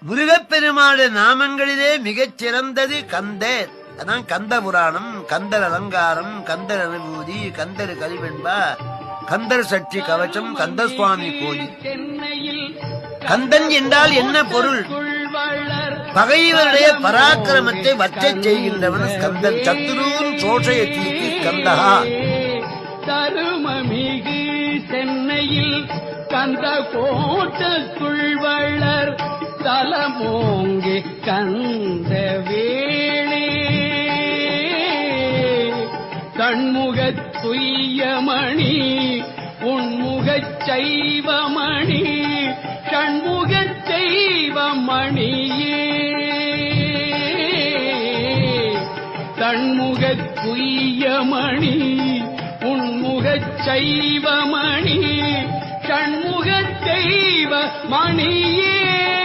முருகப்பெருமானுடைய நாமங்களிலே மிகச் சிறந்தது கந்தர். அதான் கந்த புராணம், கந்தர் அலங்காரம், கந்தர் அனுபூதி, கந்தர் கலிவெண்பா, கந்தர் சக்தி கவசம், கந்தசுவாமி கோயில். கந்தன் என்றால் என்ன பொருள்? பகைவருடைய பராக்கிரமத்தை வச்சச் செய்கின்றவன் கந்தன். சத்துருவின் சோஷயத்திற்கு கந்தகா. தருமமிகு சென்னையில் கந்த கோட்டத்துள் வளர் தலமோங்கி கந்த வேளே கண்முகத் துய்யமணி உன்முகச் சைவமணி கண்முகச் செய்வமணியே கண்முகத் துய்யமணி உன்முகச் சைவமணி கண்முகச் செய்வமணியே